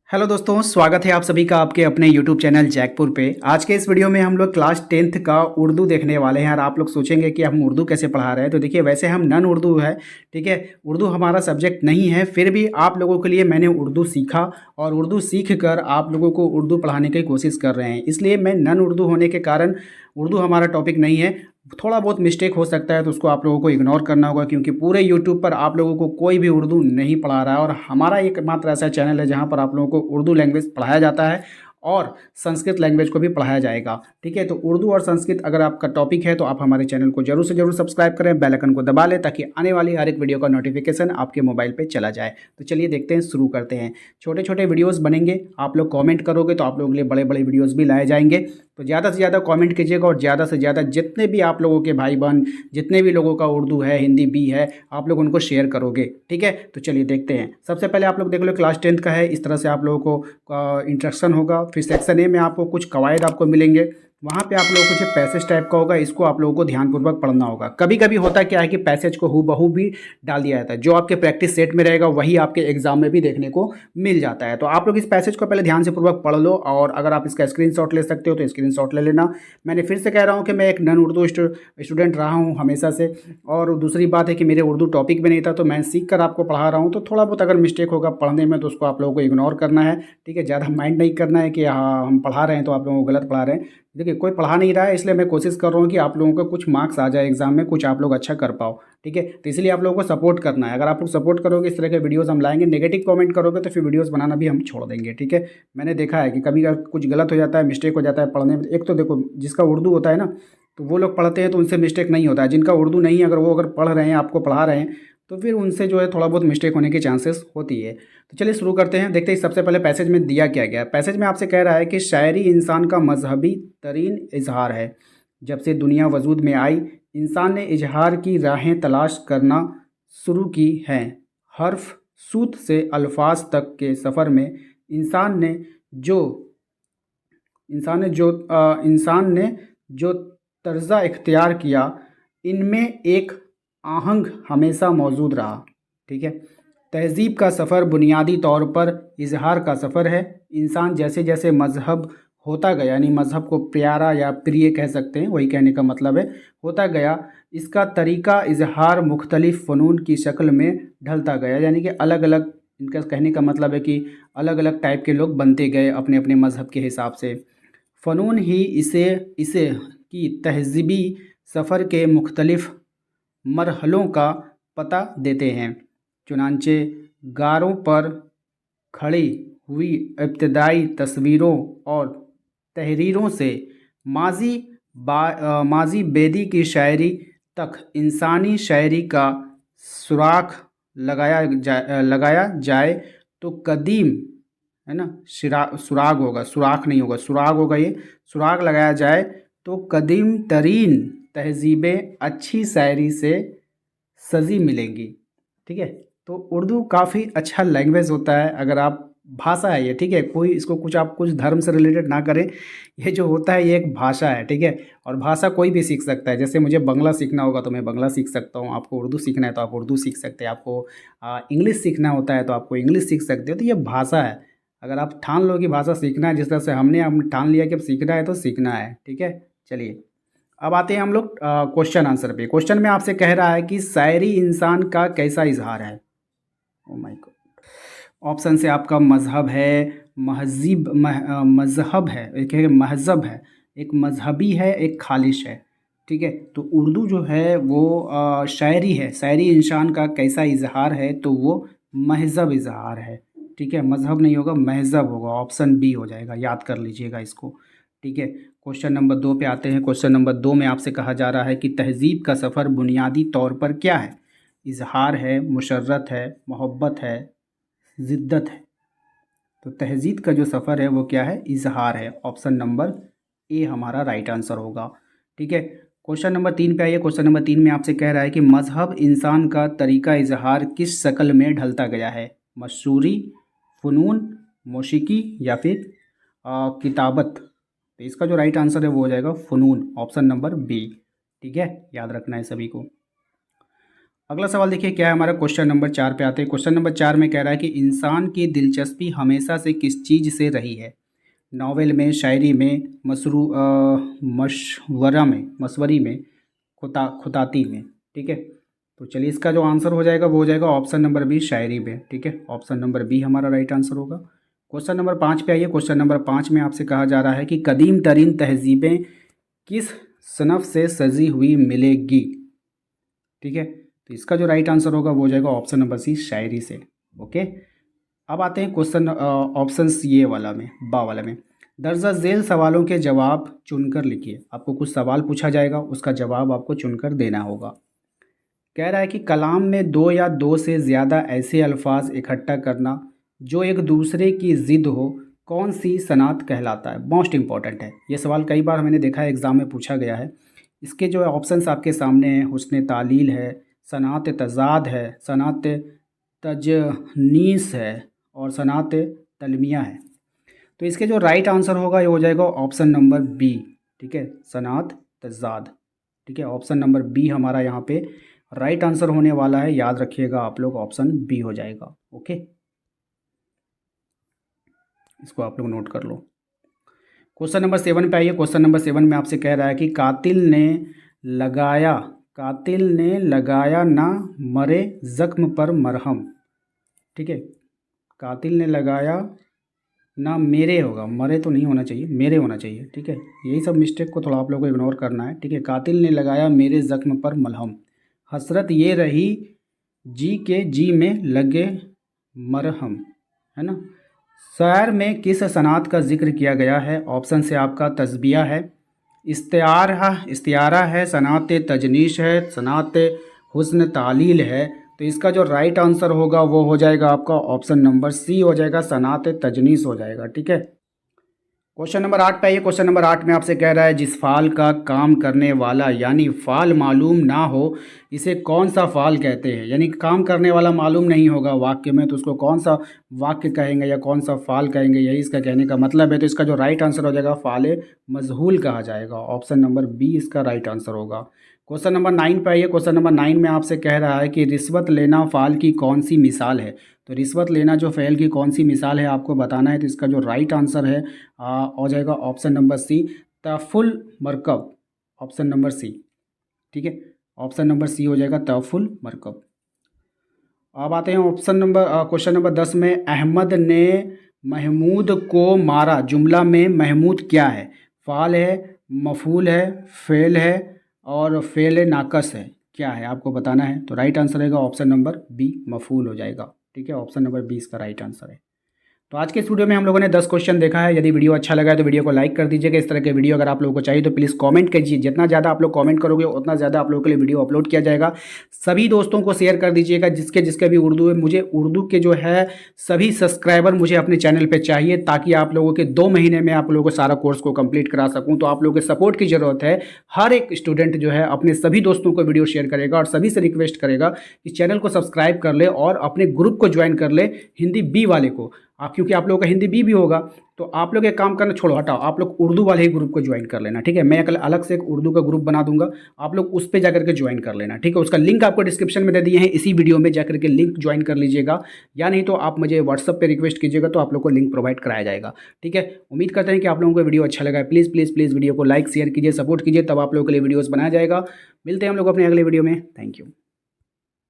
Hello दोस्तों, स्वागत है आप सभी का आपके अपने YouTube चैनल जैकपुर पे। आज के इस वीडियो में हम लोग क्लास 10th का उर्दू देखने वाले हैं। और आप लोग सोचेंगे कि हम उर्दू कैसे पढ़ा रहे हैं, तो देखिए वैसे हम नन उर्दू है, ठीक है। उर्दू हमारा सब्जेक्ट नहीं है, फिर भी आप लोगों के लिए मैंने उर्दू सीखा और उर्दू सीख कर आप लोगों को उर्दू पढ़ाने की कोशिश कर रहे हैं। इसलिए मैं नन उर्दू होने के कारण उर्दू हमारा टॉपिक नहीं है। थोड़ा बहुत मिस्टेक हो सकता है तो उसको आप लोगों को इग्नोर करना होगा, क्योंकि पूरे यूट्यूब पर आप लोगों को कोई भी उर्दू नहीं पढ़ा रहा है। और हमारा एकमात्र ऐसा चैनल है जहाँ पर आप लोगों को उर्दू लैंग्वेज पढ़ाया जाता है और संस्कृत लैंग्वेज को भी पढ़ाया जाएगा, ठीक है। तो उर्दू और संस्कृत अगर आपका टॉपिक है तो आप हमारे चैनल को जरूर से जरूर सब्सक्राइब करें, बेल आइकन को दबा लें ताकि आने वाली हर एक वीडियो का नोटिफिकेशन आपके मोबाइल पे चला जाए। तो चलिए देखते हैं, शुरू करते हैं। छोटे छोटे वीडियोस बनेंगे, आप लोग कमेंट करोगे तो आप लोगों के लिए बड़े बड़े वीडियोस भी लाए जाएंगे। तो ज़्यादा से ज़्यादा कमेंट कीजिएगा और ज़्यादा से ज़्यादा जितने भी आप लोगों के भाई बहन, जितने भी लोगों का उर्दू है, हिंदी भी है, आप लोग उनको शेयर करोगे, ठीक है। तो चलिए देखते हैं। सबसे पहले आप लोग देख लो, क्लास 10th का है। इस तरह से आप लोगों को इंट्रोडक्शन होगा। फिर सेक्शन ए में आपको कुछ कवायद आपको मिलेंगे। वहाँ पे आप लोगों को जो पैसेज टाइप का होगा, इसको आप लोगों को ध्यानपूर्वक पढ़ना होगा। कभी कभी होता क्या है कि पैसेज को हूबहू भी डाल दिया जाता है, जो आपके प्रैक्टिस सेट में रहेगा वही आपके एग्जाम में भी देखने को मिल जाता है। तो आप लोग इस पैसेज को पहले ध्यान से पूर्वक पढ़ लो, और अगर आप इसका स्क्रीनशॉट ले सकते हो तो स्क्रीनशॉट ले लेना। मैंने फिर से कह रहा हूँ कि मैं एक नन उर्दू स्टूडेंट रहा हूँ हमेशा से, और दूसरी बात है कि मेरे उर्दू टॉपिक भी नहीं था, तो मैं सीख कर आपको पढ़ा रहा हूँ। तो थोड़ा बहुत अगर मिस्टेक होगा पढ़ने में तो उसको आप लोगों को इग्नोर करना है, ठीक है। ज़्यादा माइंड नहीं करना है कि हाँ हम पढ़ा रहे हैं तो आप लोगों को गलत पढ़ा रहे हैं। देखिए कोई पढ़ा नहीं रहा है, इसलिए मैं कोशिश कर रहा हूँ कि आप लोगों को कुछ मार्क्स आ जाए एग्जाम में, कुछ आप लोग अच्छा कर पाओ, ठीक है। तो इसलिए आप लोगों को सपोर्ट करना है। अगर आप लोग सपोर्ट करोगे, इस तरह के वीडियोस हम लाएंगे। नेगेटिव कमेंट करोगे तो फिर वीडियोस बनाना भी हम छोड़ देंगे, ठीक है। मैंने देखा है कि कभी अगर कुछ गलत हो जाता है, मिस्टेक हो जाता है पढ़ने में। एक तो देखो, जिसका उर्दू होता है ना, तो वो लोग पढ़ते हैं तो उनसे मिस्टेक नहीं होता है। जिनका उर्दू नहीं है, अगर वो अगर पढ़ रहे हैं, आपको पढ़ा रहे हैं, तो फिर उनसे जो है थोड़ा बहुत मिस्टेक होने की चांसेस होती है। तो चलिए शुरू करते हैं। देखते हैं सबसे पहले पैसेज में दिया क्या गया है। पैसेज में आपसे कह रहा है कि शायरी इंसान का मजहबी तरीन इजहार है। जब से दुनिया वजूद में आई, इंसान ने इजहार की राहें तलाश करना शुरू की हैं। हर्फ सूत से अल्फाज तक के सफ़र में इंसान ने जो इंसान ने जो तर्ज़ा इख्तियार किया, इनमें एक आहंग हमेशा मौजूद रहा, ठीक है। तहज़ीब का सफ़र बुनियादी तौर पर इजहार का सफ़र है। इंसान जैसे जैसे मज़हब होता गया, यानी मज़हब को प्यारा या प्रिय कह सकते हैं, वही कहने का मतलब है, होता गया, इसका तरीक़ा इजहार मुख्तलिफ़ फ़नून की शक्ल में ढलता गया। यानी कि अलग अलग, इनका कहने का मतलब है कि अलग अलग टाइप के लोग बनते गए अपने अपने मज़हब के हिसाब से। फ़नून ही इसे इसे की तहज़ीबी सफ़र के मुख्तलिफ़ मरहलों का पता देते हैं। चुनांचे गारों पर खड़ी हुई इब्तदाई तस्वीरों और तहरीरों से माजी माजी बेदी की शायरी तक इंसानी शायरी का सुराख लगाया जाए तो कदीम, है ना, सुराग होगा, सुराख नहीं होगा, सुराग होगा ये। सुराग लगाया जाए तो कदीम तरीन तहज़ीबें अच्छी शायरी से सजी मिलेंगी, ठीक है। तो उर्दू काफ़ी अच्छा लैंग्वेज होता है। अगर आप, भाषा है ये, ठीक है, कोई इसको कुछ आप कुछ धर्म से रिलेटेड ना करें। ये जो होता है ये एक भाषा है, ठीक है। और भाषा कोई भी सीख सकता है। जैसे मुझे बंगला सीखना होगा तो मैं बंगला सीख सकता हूँ, आपको उर्दू सीखना है तो आप उर्दू सीख सकते हैं, आपको इंग्लिश सीखना होता है तो आपको इंग्लिश सीख सकते हो। तो ये भाषा है। अगर आप ठान लो कि भाषा सीखना है, जिस तरह से हम ठान लिया कि अब सीखना है तो सीखना है, ठीक है। चलिए अब आते हैं हम लोग क्वेश्चन आंसर पे। क्वेश्चन में आपसे कह रहा है कि शायरी इंसान का कैसा इजहार है। Oh my God. ऑप्शन से आपका मज़हब है, मज़हब है, एक है महज़ब है, एक मज़हबी है, एक खालिश है, ठीक है। तो उर्दू जो है वो शायरी है। शायरी इंसान का कैसा इजहार है, तो वो महज़ब इजहार है, ठीक है। मज़हब नहीं होगा, महज़ब होगा। ऑप्शन बी हो जाएगा, याद कर लीजिएगा इसको, ठीक है। क्वेश्चन नंबर 2 पे आते हैं। क्वेश्चन नंबर 2 में आपसे कहा जा रहा है कि तहज़ीब का सफ़र बुनियादी तौर पर क्या है। इजहार है, मुशर्रत है, मोहब्बत है, ज़िद्दत है। तो तहज़ीब का जो सफ़र है वो क्या है, इजहार है। ऑप्शन नंबर ए हमारा राइट आंसर होगा, ठीक है। क्वेश्चन नंबर 3 पे आइए। क्वेश्चन नंबर 3 में आपसे कह रहा है कि मज़हब इंसान का तरीक़ा इजहार किस शक्ल में ढलता गया है। मशहूरी, फ़नून, मौसीकी या फिर किताबत। तो इसका जो राइट आंसर है वो हो जाएगा फ़नून, ऑप्शन नंबर बी, ठीक है। याद रखना है सभी को। अगला सवाल देखिए क्या है हमारा, क्वेश्चन नंबर 4 पे आते हैं। क्वेश्चन नंबर 4 में कह रहा है कि इंसान की दिलचस्पी हमेशा से किस चीज़ से रही है? नावल में, शायरी में, मशवरी में, खुताती में। ठीक है, तो चलिए इसका जो आंसर हो जाएगा वो हो जाएगा ऑप्शन नंबर बी, शायरी में। ठीक है, ऑप्शन नंबर बी हमारा राइट आंसर होगा। क्वेश्चन नंबर 5 पे आइए। क्वेश्चन नंबर 5 में आपसे कहा जा रहा है कि कदीम तरीन तहजीबें किस सनफ से सजी हुई मिलेगी? ठीक है, तो इसका जो राइट आंसर होगा वो हो जाएगा ऑप्शन नंबर सी, शायरी से। ओके, अब आते हैं क्वेश्चन ऑप्शन ये वाला में, बा वाला में। दर्जा झेल सवालों के जवाब चुनकर लिखिए। आपको कुछ सवाल पूछा जाएगा, उसका जवाब आपको चुनकर देना होगा। कह रहा है कि कलाम में दो या दो से ज़्यादा ऐसे अल्फाज इकट्ठा करना जो एक दूसरे की ज़िद हो, कौन सी सनात कहलाता है? मोस्ट इंपॉर्टेंट है ये सवाल, कई बार मैंने देखा है एग्ज़ाम में पूछा गया है। इसके जो ऑप्शंस आपके सामने हैं, हुस्न तालील है, सनात तज़ाद है, सनात तजनीस है और सनात तलमिया है। तो इसके जो राइट आंसर होगा ये हो जाएगा ऑप्शन नंबर बी। ठीक है, सनात तज़ाद। ठीक है, ऑप्शन नंबर बी हमारा यहाँ पे राइट आंसर होने वाला है। याद रखिएगा आप लोग, ऑप्शन बी हो जाएगा। ओके, इसको आप लोग नोट कर लो। क्वेश्चन नंबर 7 पे आइए। क्वेश्चन नंबर 7 में आपसे कह रहा है कि लगाया कातिल ने लगाया ना मरे जख्म पर मरहम। ठीक है, कातिल ने लगाया ना, मेरे होगा, मरे तो नहीं होना चाहिए, मेरे होना चाहिए। ठीक है, यही सब मिस्टेक को थोड़ा आप लोगों को इग्नोर करना है। ठीक है, कातिल ने लगाया मेरे जख्म पर मलहम, हसरत ये रही जी के जी में लगे मरहम, है ना। शायर में किस सनात का जिक्र किया गया है? ऑप्शन से आपका तस्बिया है, इस्तियारा है, सनात तजनीश है, सनात हुस्न तालील है। तो इसका जो राइट आंसर होगा वो हो जाएगा आपका ऑप्शन नंबर सी हो जाएगा, सनात तजनीस हो जाएगा। ठीक है, क्वेश्चन नंबर 8 पे आइए। क्वेश्चन नंबर 8 में आपसे कह रहा है जिस फ़ाल का काम करने वाला यानी फ़ाल मालूम ना हो इसे कौन सा फ़ाल कहते हैं? यानी काम करने वाला मालूम नहीं होगा वाक्य में, तो उसको कौन सा वाक्य कहेंगे या कौन सा फ़ाल कहेंगे, यही इसका कहने का मतलब है। तो इसका जो राइट आंसर हो जाएगा फ़ाल मजहूल कहा जाएगा। ऑप्शन नंबर बी इसका राइट आंसर होगा। क्वेश्चन नंबर 9 पे आइए। क्वेश्चन नंबर 9 में आपसे कह रहा है कि रिश्वत लेना फ़ाल की कौन सी मिसाल है? तो रिश्वत लेना जो फ़ेल की कौन सी मिसाल है आपको बताना है। तो इसका जो राइट आंसर है हो जाएगा ऑप्शन नंबर सी, तफुल मरकब। Option number C. ठीक है, ऑप्शन नंबर सी हो जाएगा तफुल मरकब। अब आते हैं क्वेश्चन नंबर 10 में। अहमद ने महमूद को मारा, जुमला में महमूद क्या है? फ़ाल है, मफूल है, फ़ेल है और फ़ेल नाकस है, क्या है आपको बताना है। तो राइट आंसर रहेगा ऑप्शन नंबर बी, मफूल हो जाएगा। ठीक है, ऑप्शन नंबर बी इसका राइट आंसर है। तो आज के इस वीडियो में हम लोगों ने 10 क्वेश्चन देखा है। यदि वीडियो अच्छा लगा है तो वीडियो को लाइक कर दीजिएगा। इस तरह के वीडियो अगर आप लोगों को चाहिए तो प्लीज़ कमेंट कीजिए। जितना ज़्यादा आप लोग कमेंट करोगे उतना ज़्यादा आप लोगों के लिए वीडियो अपलोड किया जाएगा। सभी दोस्तों को शेयर कर दीजिएगा जिसके जिसके भी उर्दू है। मुझे उर्दू के जो है सभी सब्सक्राइबर मुझे अपने चैनल पर चाहिए, ताकि आप लोगों के 2 महीने में आप लोगों को सारा कोर्स को कंप्लीट करा सकूँ। तो आप लोगों के सपोर्ट की ज़रूरत है। हर एक स्टूडेंट जो है अपने सभी दोस्तों को वीडियो शेयर करेगा और सभी से रिक्वेस्ट करेगा कि चैनल को सब्सक्राइब कर ले और अपने ग्रुप को ज्वाइन कर ले, हिंदी बी वाले को। आप क्योंकि आप लोगों का हिंदी बी भी होगा, तो आप लोग एक काम करना छोड़ो, हटाओ, आप लोग उर्दू वाले ही ग्रुप को ज्वाइन कर लेना। ठीक है, मैं अलग से एक उर्दू का ग्रुप बना दूंगा, आप लोग उस पर जाकर के ज्वाइन कर लेना। ठीक है, उसका लिंक आपको डिस्क्रिप्शन में दे दिए हैं, इसी वीडियो में जाकर के लिंक ज्वाइन कर लीजिएगा, या नहीं तो आप मुझे व्हाट्सअप पे रिक्वेस्ट कीजिएगा तो आप लोग को लिंक प्रोवाइड कराया जाएगा। ठीक है, उम्मीद करते हैं कि आप लोगों को वीडियो अच्छा लगा है। प्लीज़ प्लीज़ प्लीज़ वीडियो को लाइक शेयर कीजिए, सपोर्ट कीजिए, तब आप लोगों के लिए वीडियोज़ बनाया जाएगा। मिलते हैं हम लोग अपने अगले वीडियो में। Thank you.